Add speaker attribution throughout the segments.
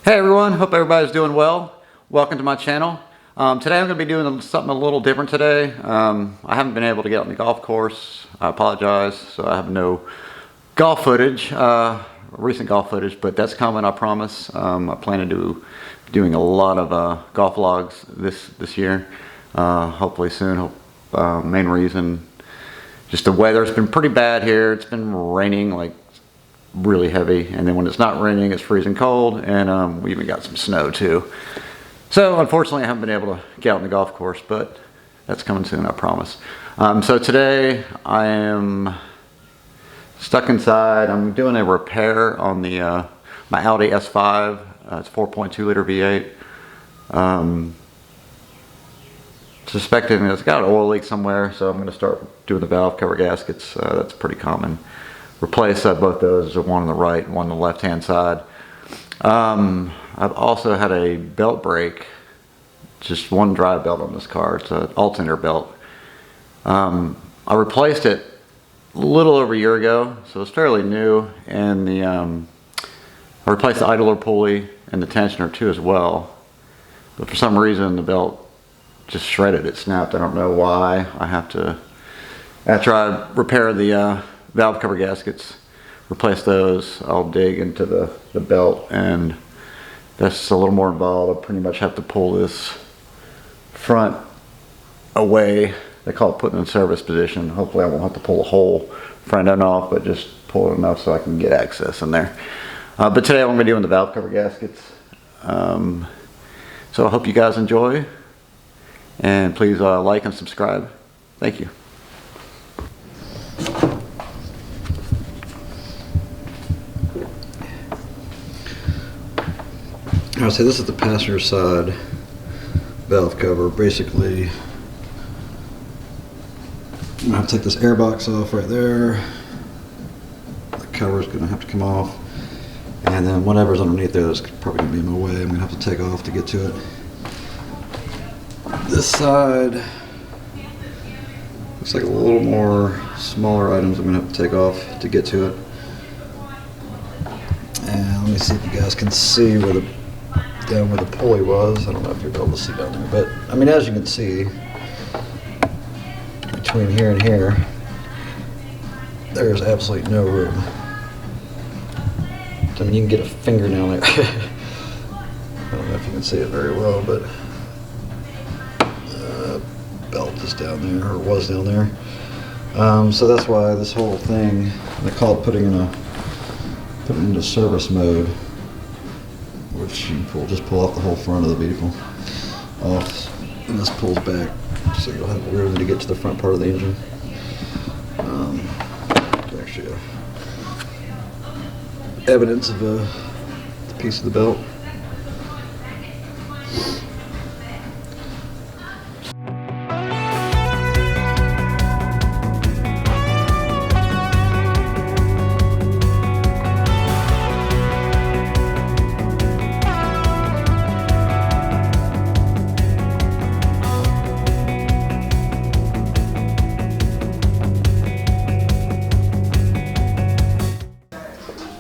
Speaker 1: Hey everyone, hope everybody's doing well. Welcome to my channel. Today I'm going to be doing something a little different today. I haven't been able to get on the golf course. I apologize, so I have no golf footage, recent golf footage, but that's coming, I promise. I plan to doing a lot of golf vlogs this year, hopefully soon. Main reason, just the weather's been pretty bad here. It's been raining like really heavy, and then when it's not raining it's freezing cold, and we even got some snow too. So unfortunately I haven't been able to get out on the golf course, but that's coming soon, I promise. So today I am stuck inside. I'm doing a repair on the my Audi S5. It's 4.2 liter V8. Suspecting it's got an oil leak somewhere, so I'm going to start doing the valve cover gaskets. That's pretty common. Replace both those, one on the right and one on the left hand side. I've also had a belt break, just one drive belt on this car. It's an alternator belt. I replaced it a little over a year ago, so it's fairly new, and I replaced the idler pulley and the tensioner too as well, but for some reason the belt just shredded. It snapped. I don't know why. I have to, after I repair the valve cover gaskets, replace those, I'll dig into the belt, and that's a little more involved. I'll pretty much have to pull this front away. They call it putting in service position. Hopefully I won't have to pull the whole front end off, but just pull it enough so I can get access in there. But today I'm going to be doing the valve cover gaskets. So I hope you guys enjoy, and please like and subscribe. Thank you. Alright, so this is the passenger side valve cover. Basically, I'm going to have to take this airbox off right there. The cover is going to have to come off. And then whatever's underneath there is probably going to be in my way. I'm going to have to take off to get to it. This side looks like a little more smaller items I'm going to have to take off to get to it. And let me see if you guys can see where down where the pulley was. I don't know if you'll be able to see down there, but I mean, as you can see, between here and here, there's absolutely no room. I mean, you can get a fingernail there. I don't know if you can see it very well, but belt is down there, or was down there. So that's why this whole thing, they call it putting it into service mode, which you just pull off the whole front of the vehicle off, and this pulls back, so you'll have room to get to the front part of the engine. Actually, evidence of a piece of the belt.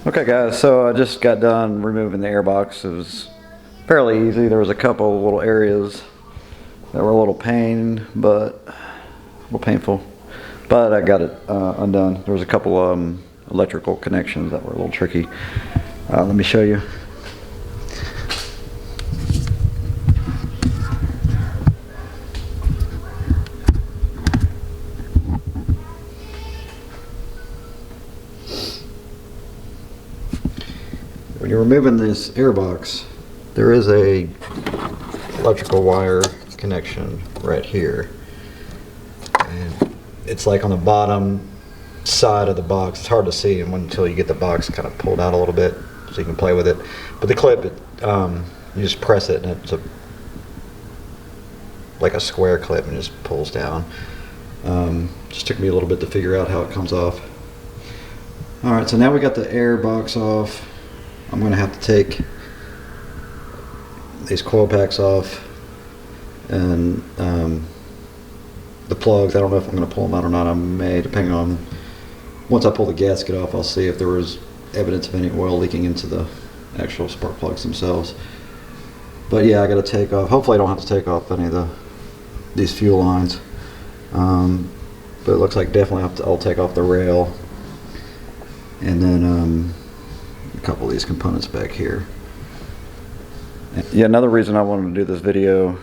Speaker 1: Okay guys, so I just got done removing the airbox. It was fairly easy. There was a couple little areas that were a little painful, but I got it undone. There was a couple electrical connections that were a little tricky. Let me show you. When you're removing this airbox, there is a electrical wire connection right here, and it's like on the bottom side of the box. It's hard to see until you get the box kind of pulled out a little bit so you can play with it. But the clip, you just press it, and it's like a square clip, and it just pulls down. Just took me a little bit to figure out how it comes off. Alright, so now we got the airbox off. I'm going to have to take these coil packs off, and the plugs. I don't know if I'm going to pull them out or not. I may, depending on, once I pull the gasket off, I'll see if there was evidence of any oil leaking into the
Speaker 2: actual spark plugs themselves. But yeah, I got to take off. Hopefully I don't have to take off any of these fuel lines. But it looks like definitely I'll take off the rail, and then a couple of these components back here. Yeah, another reason I wanted to do this video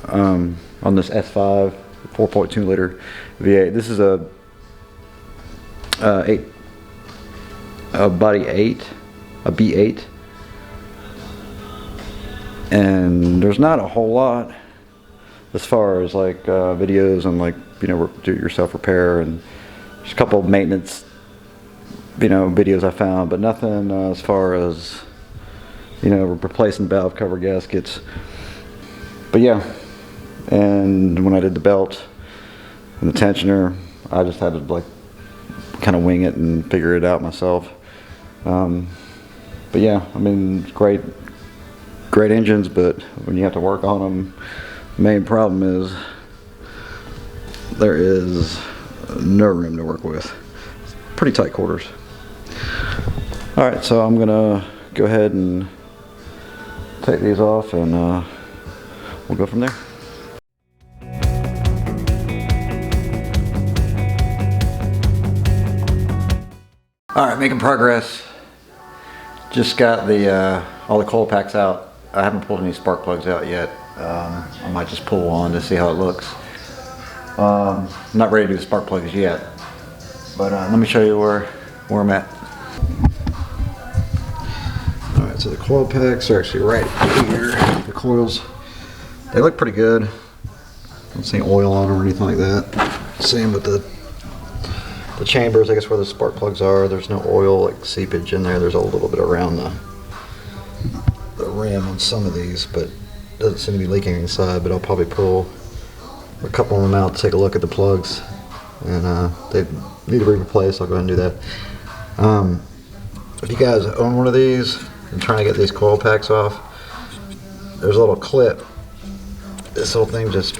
Speaker 2: on this S5 4.2 liter V8. This is a body 8, a B8, and there's not a whole lot as far as like videos and like, you know, do-it-yourself repair, and there's a couple of maintenance, you know, videos I found, but nothing as far as, you know, replacing valve cover gaskets. But yeah, and when I did the belt and the tensioner, I just had to like kind of wing it and figure it out myself. But yeah, I mean, great engines, but when you have to work on them, the main problem is there is no room to work with. Pretty tight quarters. All right, so I'm gonna go ahead and take these off, and we'll go from there. All right, making progress. Just got the all the coil packs out. I haven't pulled any spark plugs out yet. I might just pull one to see how it looks. I'm not ready to do the spark plugs yet, but let me show you where I'm at. All right, so the coil packs are actually right here. The coils, they look pretty good. Don't see oil on them or anything like that. Same with the chambers, I guess, where the spark plugs are. There's no oil like seepage in there. There's a little bit around the rim on some of these, but doesn't seem to be leaking inside. But I'll probably pull a couple of them out to take a look at the plugs, and they need to be replaced. I'll go ahead and do that. If you guys own one of these and trying to get these coil packs off, there's a little clip. This little thing just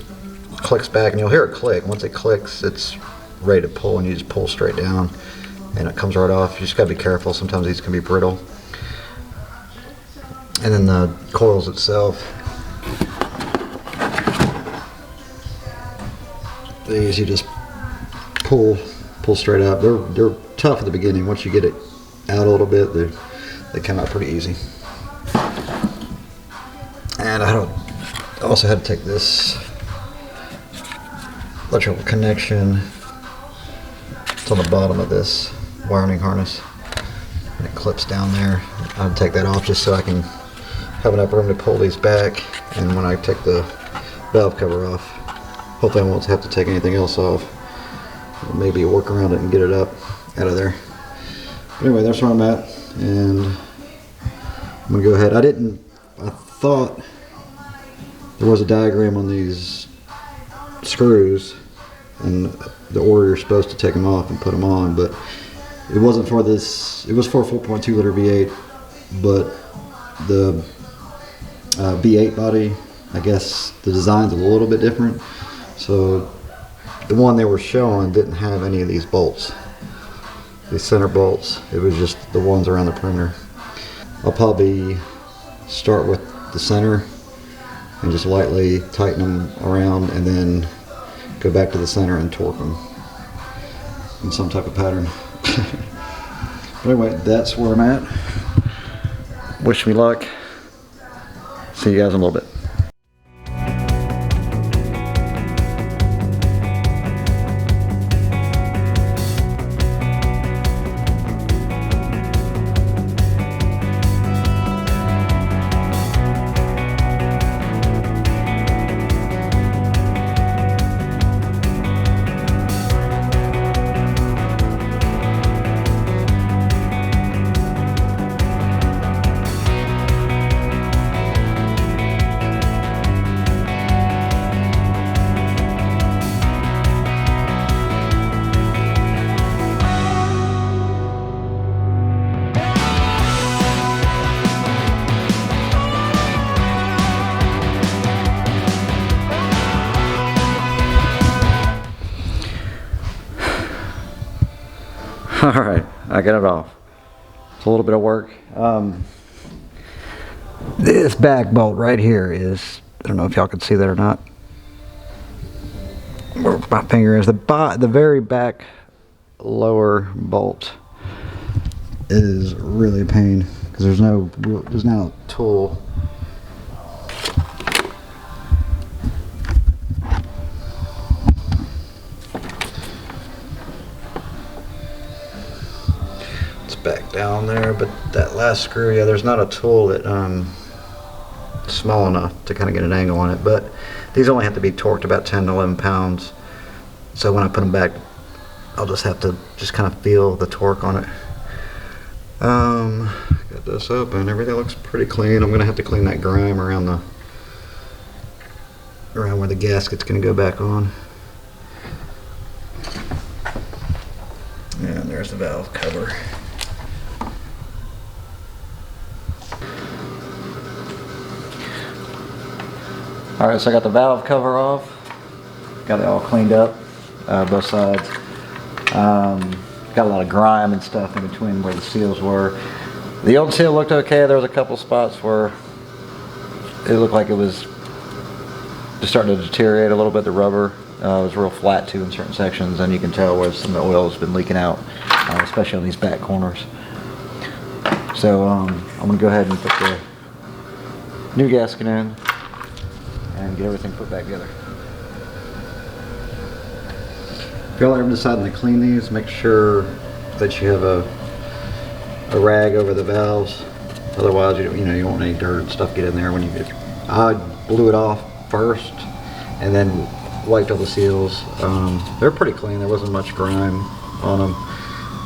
Speaker 2: clicks back, and you'll hear it click. Once it clicks, it's ready to pull, and you just pull straight down and it comes right off. You just gotta be careful. Sometimes these can be brittle. And then the coils itself, these you just pull straight out. They're tough at the beginning. Once you get it out a little bit, they come out pretty easy. And I also had to take this electrical connection. It's on the bottom of this wiring harness, and it clips down there. I'll take that off just so I can have enough room to pull these back, and when I take the valve cover off, hopefully I won't have to take anything else off. Maybe work around it and get it out of there. But anyway, that's where I'm at, and I'm gonna go ahead. I thought there was a diagram on these screws and the order you're supposed to take them off and put them on, but it wasn't for this. It was for a 4.2 liter V8, but the V8 body, I guess the design's a little bit different. So the one they were showing didn't have any of these bolts, these center bolts. It was just the ones around the perimeter. I'll probably start with the center and just lightly tighten them around, and then go back to the center and torque them in some type of pattern. But anyway, that's where I'm at. Wish me luck. See you guys in a little bit. Alright, I got it off. It's a little bit of work. This back bolt right here is, I don't know if y'all can see that or not, where my finger is. The very back lower bolt is really a pain because there's no tool. It's back down there, but that last screw, yeah, there's not a tool that small enough to kind of get an angle on it, but these only have to be torqued about 10 to 11 pounds, so when I put them back I'll just have to kind of feel the torque on it. Got this open, everything looks pretty clean. I'm gonna have to clean that grime around where the gasket's gonna go back on. And there's the valve cover. Alright, so I got the valve cover off, got it all cleaned up, both sides. Got a lot of grime and stuff in between where the seals were. The old seal looked okay. There was a couple spots where it looked like it was just starting to deteriorate a little bit. The rubber was real flat too in certain sections, and you can tell where some of the oil has been leaking out, especially on these back corners. So I'm going to go ahead and put the new gasket in and get everything put back together. If y'all ever deciding to clean these, make sure that you have a rag over the valves. Otherwise, you don't want any dirt and stuff get in there. I blew it off first and then wiped all the seals. They're pretty clean. There wasn't much grime on them.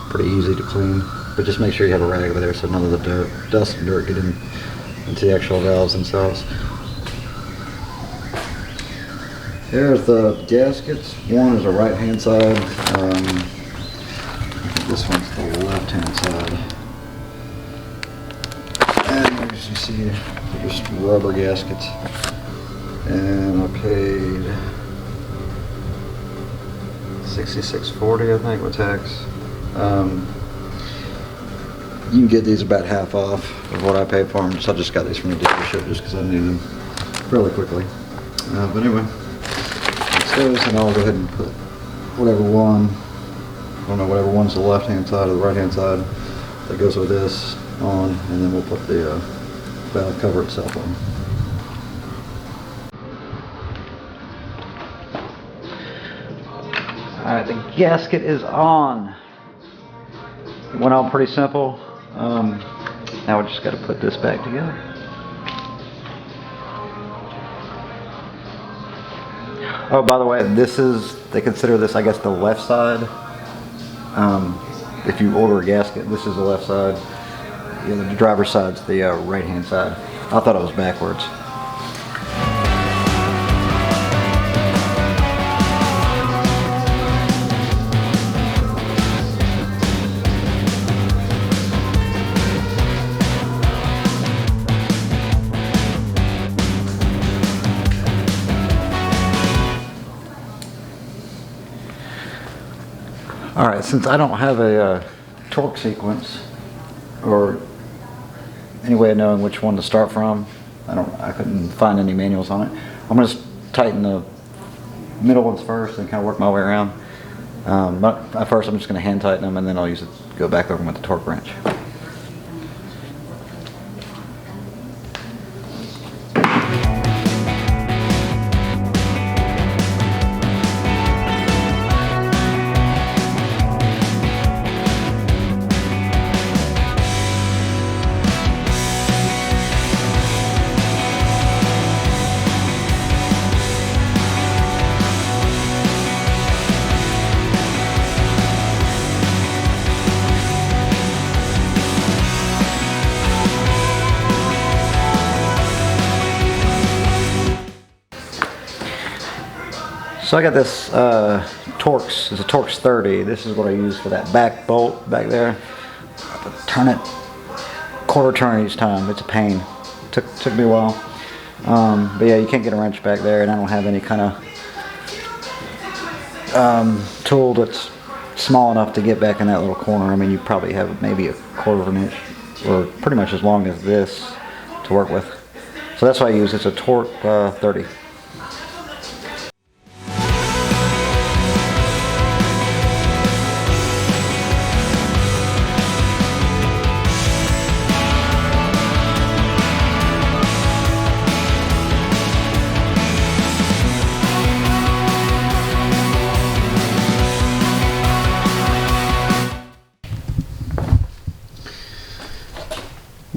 Speaker 2: Pretty easy to clean. But just make sure you have a rag over there so none of the dust and dirt get into the actual valves themselves. Here's the gaskets. One is the right hand side. This one's the left hand side. And as you see, they're just rubber gaskets. And I paid $66.40, I think, with tax. You can get these about half off of what I paid for them. So I just got these from the dealership just because I needed them fairly quickly. But anyway. And I'll go ahead and put whatever one's the left hand side or the right hand side that goes with this on, and then we'll put the valve cover itself on. Alright, the gasket is on. It went on pretty simple. Now we just got to put this back together. Oh, by the way, they consider this, I guess, the left side. If you order a gasket, this is the left side. The driver's side's the right-hand side. I thought it was backwards. Alright, since I don't have a torque sequence or any way of knowing which one to start from, I couldn't find any manuals on it. I'm going to tighten the middle ones first and kind of work my way around. But at first I'm just going to hand tighten them, and then I'll go back over them with the torque wrench. So I got this Torx, it's a Torx 30. This is what I use for that back bolt back there. I have to turn it quarter turn each time. It's a pain. Took me a while. But yeah, you can't get a wrench back there, and I don't have any kind of tool that's small enough to get back in that little corner. I mean, you probably have maybe a quarter of an inch, or pretty much as long as this to work with.
Speaker 1: So that's what I use. It's a Torque 30.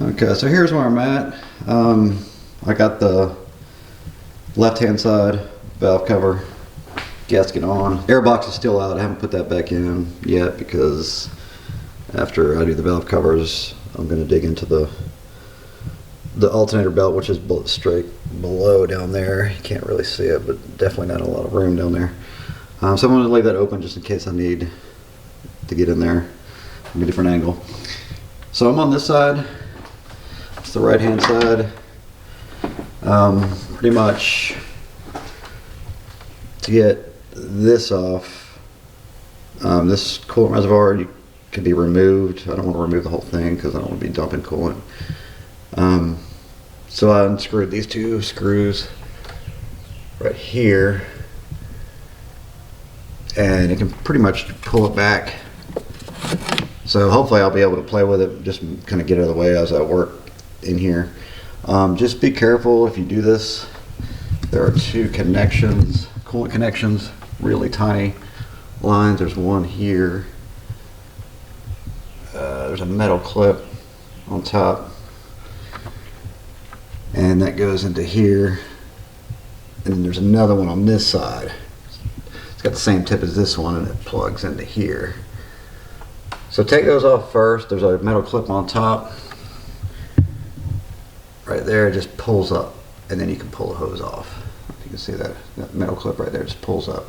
Speaker 2: Okay, so here's where I'm at. I got the left-hand side valve cover gasket on. Airbox is still out. I haven't put that back in yet because after I do the valve covers, I'm going to dig into the alternator belt, which is straight below down there. You can't really see it, but definitely not a lot of room down there. So I'm going to leave that open just in case I need to get in there from a different angle. So I'm on this side. It's the right-hand side. Pretty much to get this off, this coolant reservoir can be removed. I don't want to remove the whole thing because I don't want to be dumping coolant. So I unscrewed these two screws right here, and it can pretty much pull it back. So hopefully I'll be able to play with it, just kind of get it out of the way as I work in here. Just be careful if you do this. There are two connections, coolant connections, really tiny lines. There's one here. There's a metal clip on top, and that goes into here. And then there's another one on this side. It's got the same tip as this one, and it plugs into here. So take those off first. There's a metal clip on top. Right there, it just pulls up, and then you can pull the hose off. You can see that metal clip right there just pulls up,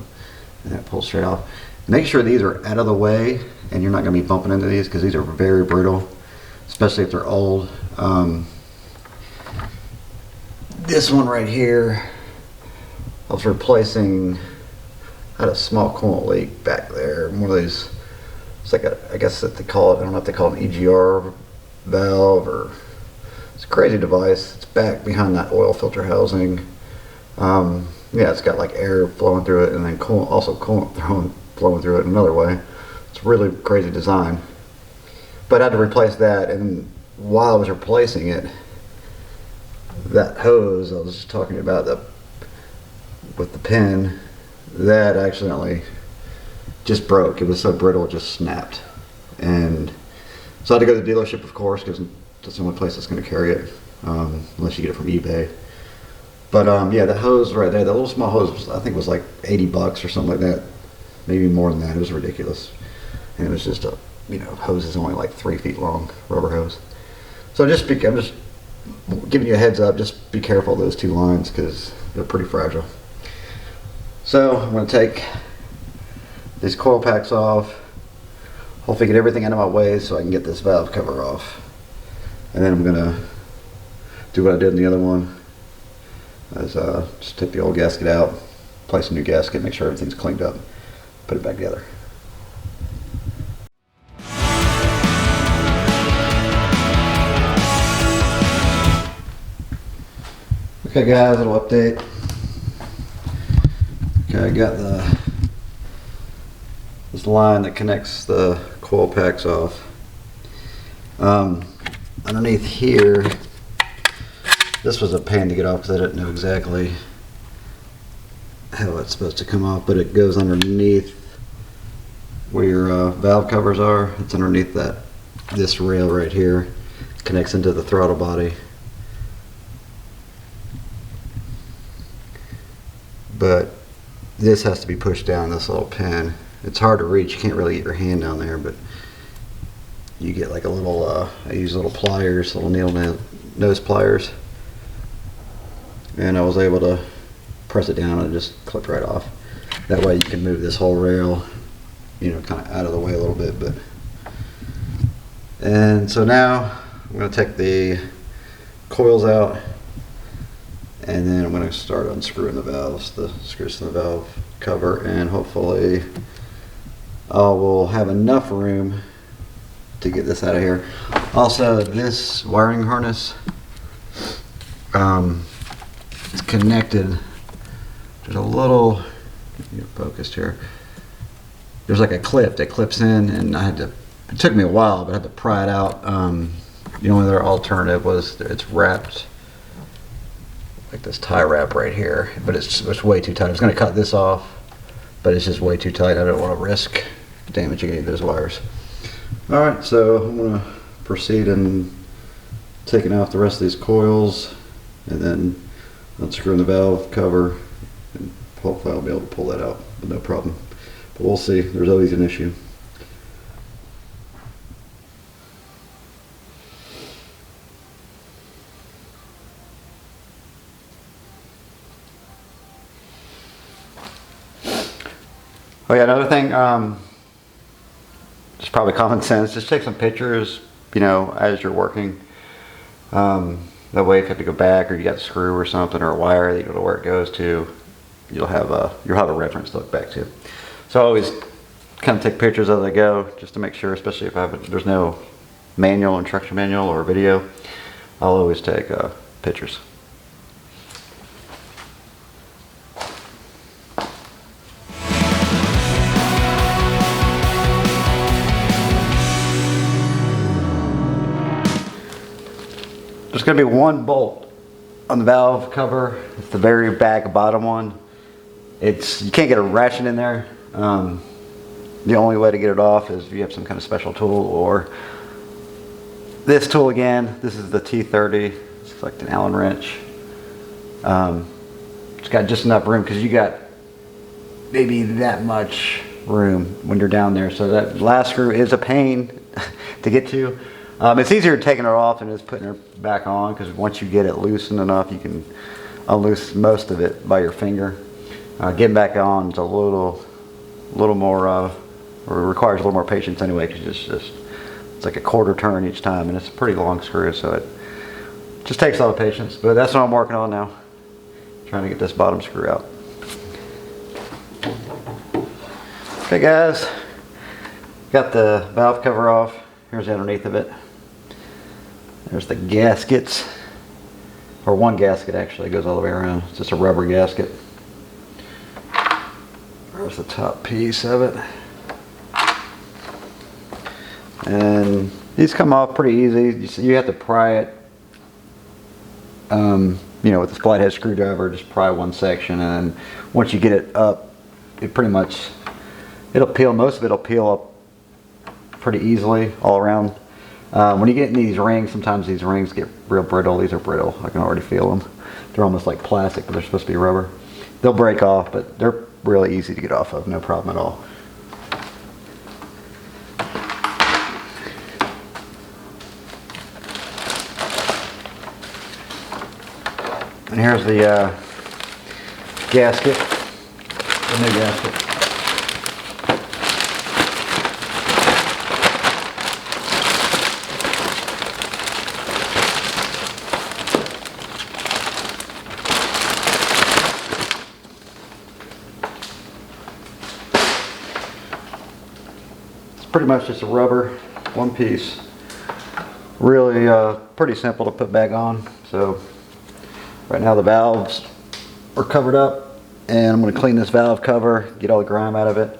Speaker 2: and then it pulls straight off. Make sure these are out of the way, and you're not going to be bumping into these because these are very brittle, especially if they're old. This one right here, I was replacing, I had a small coolant leak back there. One of these, it's like I guess that they call it, I don't know if they call it an EGR valve or, it's a crazy device. It's back behind that oil filter housing. Yeah, it's got like air flowing through it, and then coolant flowing through it another way. It's a really crazy design. But I had to replace that, and while I was replacing it, that hose I was just talking about with the pin, that accidentally just broke. It was so brittle, it just snapped. And so I had to go to the dealership, of course, because that's the only place that's going to carry it, unless you get it from eBay. But yeah, the hose right there, that little small hose, I think was like 80 bucks or something like that, maybe more than that. It was ridiculous, and it was just a, hose is only like 3 feet long, rubber hose. So I'm just giving you a heads up. Just be careful of those two lines because they're pretty fragile. So I'm going to take these coil packs off. Hopefully get everything out of my way so I can get this valve cover off. And then I'm going to do what I did in the other one. Just take the old gasket out, place a new gasket, make sure everything's cleaned up, put it back together. Okay guys, little update. Okay, I got this line that connects the coil packs off. Underneath here, this was a pain to get off because I didn't know exactly how it's supposed to come off, but it goes underneath where your valve covers are. It's underneath this rail right here. It connects into the throttle body. But this has to be pushed down, this little pin. It's hard to reach, you can't really get your hand down there, but you get like a little, I use little pliers, little needle nose pliers. And I was able to press it down and it just clipped right off. That way you can move this whole rail, kind of out of the way a little bit. And so now I'm going to take the coils out, and then I'm going to start unscrewing the valves, the screws to the valve cover, and hopefully I will have enough room to get this out of here. Also, this wiring harness, it's connected. There's a little, get focused here. There's like a clip that clips in, and it took me a while, but I had to pry it out. The only other alternative was it's wrapped like this tie wrap right here, but it's way too tight. I was going to cut this off, but it's just way too tight. I don't want to risk damaging any of those wires. All right, so I'm going to proceed in taking off the rest of these coils, and then unscrewing the valve cover, and hopefully I'll be able to pull that out with no problem. But we'll see. There's always an issue. Oh yeah, another thing, just probably common sense, just take some pictures, as you're working. That way if you have to go back, or you got a screw or something, or a wire that you don't know where it goes to, you'll have a reference to look back to. So I always kind of take pictures as I go, just to make sure, especially if there's no instruction manual or video, I'll always take pictures. There's going to be one bolt on the valve cover. It's the very back bottom one. You can't get a ratchet in there. The only way to get it off is if you have some kind of special tool, or this tool again. This is the T30. It's like an Allen wrench. It's got just enough room because you got maybe that much room when you're down there. So that last screw is a pain to get to. It's easier taking it off than just putting it back on, because once you get it loosened enough, you can unloose most of it by your finger. Getting back on is a little more, or requires a little more patience anyway, because it's like a quarter turn each time, and it's a pretty long screw, so it just takes a lot of patience. But that's what I'm working on now, trying to get this bottom screw out. Okay guys, got the valve cover off. Here's the underneath of it. There's the gaskets, or one gasket actually goes all the way around. It's just a rubber gasket. There's the top piece of it. And these come off pretty easy. You have to pry it, with the flathead screwdriver. Just pry one section, and then once you get it up, it'll peel. Most of it'll peel up pretty easily all around. When you get in these rings, sometimes these rings get real brittle. These are brittle. I can already feel them. They're almost like plastic, but they're supposed to be rubber. They'll break off, but they're really easy to get off of. No problem at all. And here's the gasket, the new gasket. Pretty much just a rubber, one piece. Really pretty simple to put back on. So right now the valves are covered up, and I'm going to clean this valve cover, get all the grime out of it,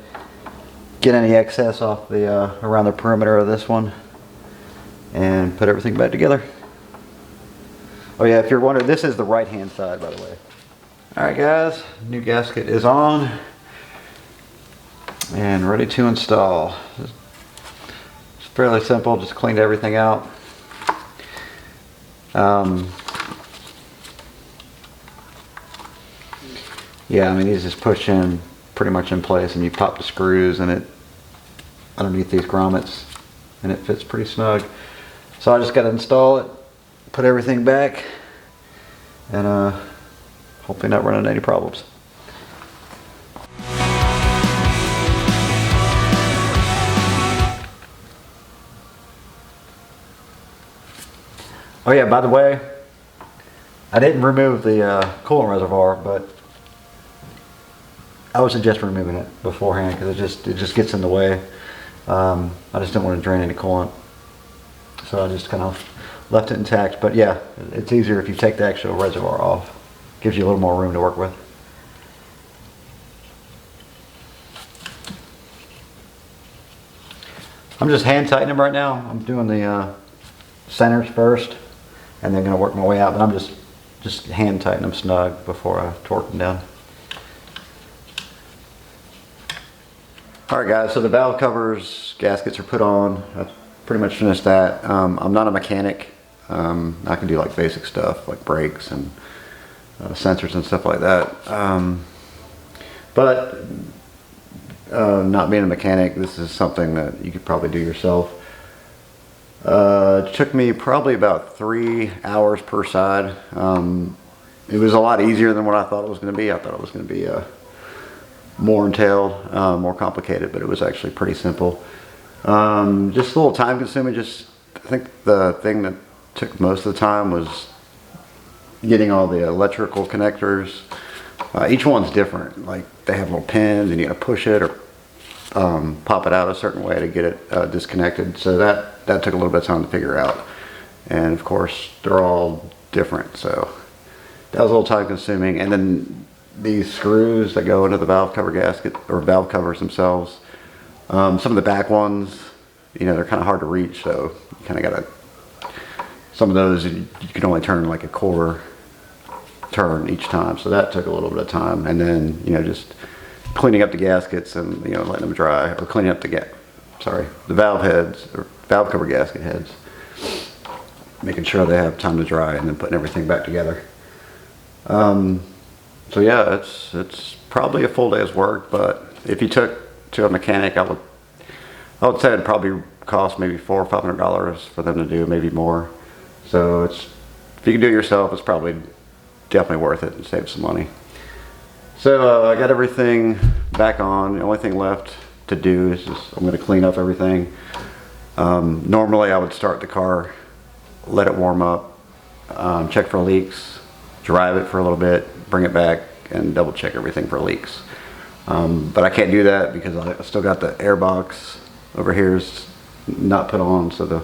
Speaker 2: get any excess off the around the perimeter of this one, and put everything back together. Oh yeah, if you're wondering, this is the right hand side, by the way. Alright guys, new gasket is on and ready to install. Fairly simple, just cleaned everything out. Yeah, I mean, these just push in pretty much in place, and you pop the screws and it underneath these grommets, and it fits pretty snug. So I just got to install it, put everything back, and hopefully not run into any problems. Oh yeah, by the way, I didn't remove the coolant reservoir, but I would suggest removing it beforehand, because it just gets in the way. I just didn't want to drain any coolant, so I just kind of left it intact. But yeah, it's easier if you take the actual reservoir off.
Speaker 1: Gives you a little more room to work with. I'm just hand tightening them right now. I'm doing the centers first, and then gonna work my way out. But I'm just hand tighten them snug before I torque them down. All right, guys. So the valve covers, gaskets are put on. I pretty much finished that. I'm not a mechanic. I can do like basic stuff like brakes and sensors and stuff like that. But not being a mechanic, this is something that you could probably do yourself. It took me probably about 3 hours per side. It was a lot easier than what I thought it was going to be. I thought it was going to be more entailed, more complicated, but it was actually pretty simple. Just a little time consuming. I think the thing that took most of the time was getting all the electrical connectors. Each one's different. Like they have little pins and you gotta push it or pop it out a certain way to get it disconnected. So that took a little bit of time to figure out. And of course they're all different. So that was a little time consuming. And then these screws that go into the valve cover gasket or valve covers themselves, some of the back ones, you know, they're kind of hard to reach. So you kind of gotta, some of those you can only turn like a quarter turn each time, so that took a little bit of time. And then, you know, just cleaning up the gaskets and, you know, letting them dry, or cleaning up the valve heads or valve cover gasket heads, making sure they have time to dry, and then putting everything back together. So yeah, it's probably a full day's work, but if you took to a mechanic, I would say it'd probably cost maybe $400 or $500 for them to do, maybe more. So if you can do it yourself, it's probably definitely worth it and save some money. So I got everything back on. The only thing left to do is I'm going to clean up everything. Normally I would start the car, let it warm up, check for leaks, drive it for a little bit, bring it back and double check everything for leaks. But I can't do that because I still got the airbox over here is not put on, so the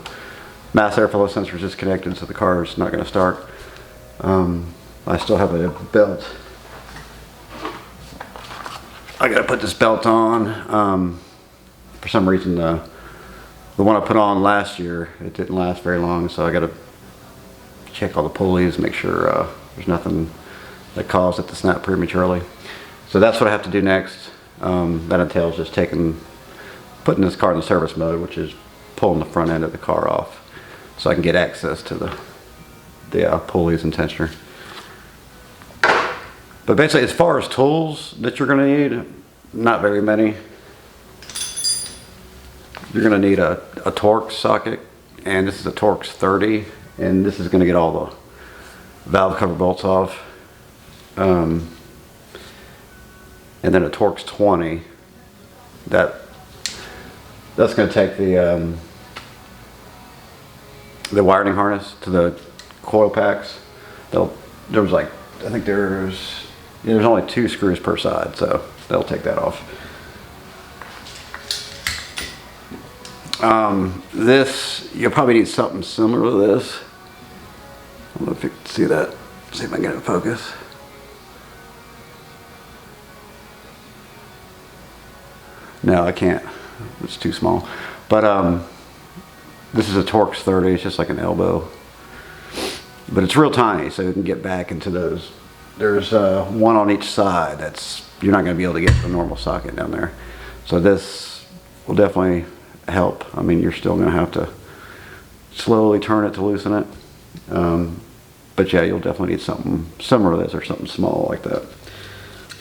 Speaker 1: mass airflow sensor is disconnected, so the car is not going to start. I still have a belt. I got to put this belt on. For some reason, the one I put on last year, it didn't last very long, so I got to check all the pulleys, make sure there's nothing that caused it to snap prematurely. So that's what I have to do next. That entails just putting this car in the service mode, which is pulling the front end of the car off, so I can get access to the pulleys and tensioner. But basically, as far as tools that you're going to need, not very many. You're going to need a Torx socket, and this is a Torx 30, and this is going to get all the valve cover bolts off. And then a Torx 20. That's going to take the wiring harness to the coil packs. There's like, I think there's only 2 screws per side, so they'll take that off. This, you'll probably need something similar to this. I don't know if you can see that. See if I can get it in focus. No, I can't. It's too small. But this is a Torx 30. It's just like an elbow. But it's real tiny, so you can get back into those. There's one on each side. You're not going to be able to get the normal socket down there. So this will definitely help. I mean, you're still going to have to slowly turn it to loosen it. But yeah, you'll definitely need something similar to this or something small like that.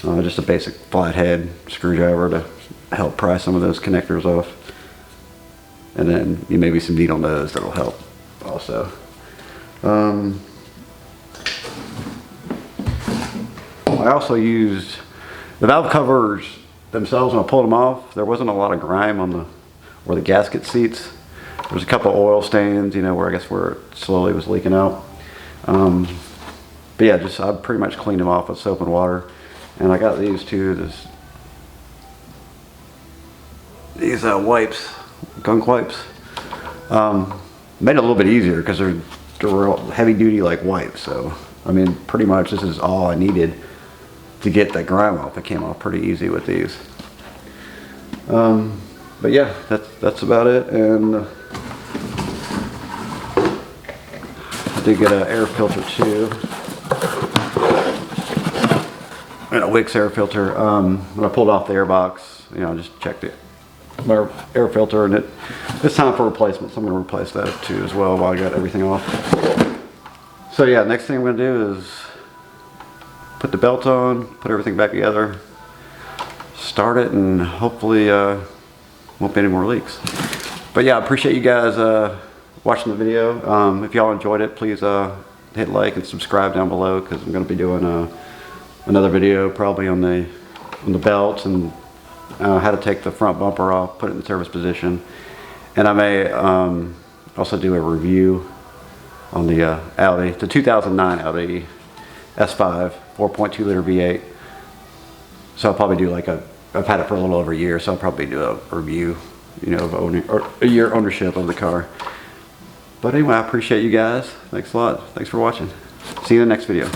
Speaker 1: Just a basic flathead screwdriver to help pry some of those connectors off. And then maybe some needle nose that'll help also. I also used the valve covers themselves. When I pulled them off, there wasn't a lot of grime on where the gasket seats. There was a couple oil stains, where I guess where it slowly was leaking out. But yeah, I pretty much cleaned them off with soap and water. And I got these too, these wipes, gunk wipes. Made it a little bit easier because they're real heavy duty like wipes. So
Speaker 3: I mean, pretty much this is all I needed to get the grime off. It came off pretty easy with these. But yeah, that's about it. And I did get an air filter too, and a Wix air filter. When I pulled off the airbox, you know, I just checked it, my air filter, and it's time for replacement. So I'm gonna replace that too as well while I got everything off. So yeah, next thing I'm gonna do is put the belt on, put everything back together, start it, and hopefully won't be any more leaks. But yeah, I appreciate you guys watching the video. If y'all enjoyed it, please hit like and subscribe down below, because I'm going to be doing another video probably on the belts and how to take the front bumper off, put it in service position, and I may also do a review on the Audi, the 2009 Audi S5 4.2 liter V8. So I'll probably do like I've had it for a little over a year, so I'll probably do a review, you know, of owning, or a year ownership of the car. But anyway, I appreciate you guys. Thanks a lot. Thanks for watching. See you in the next video.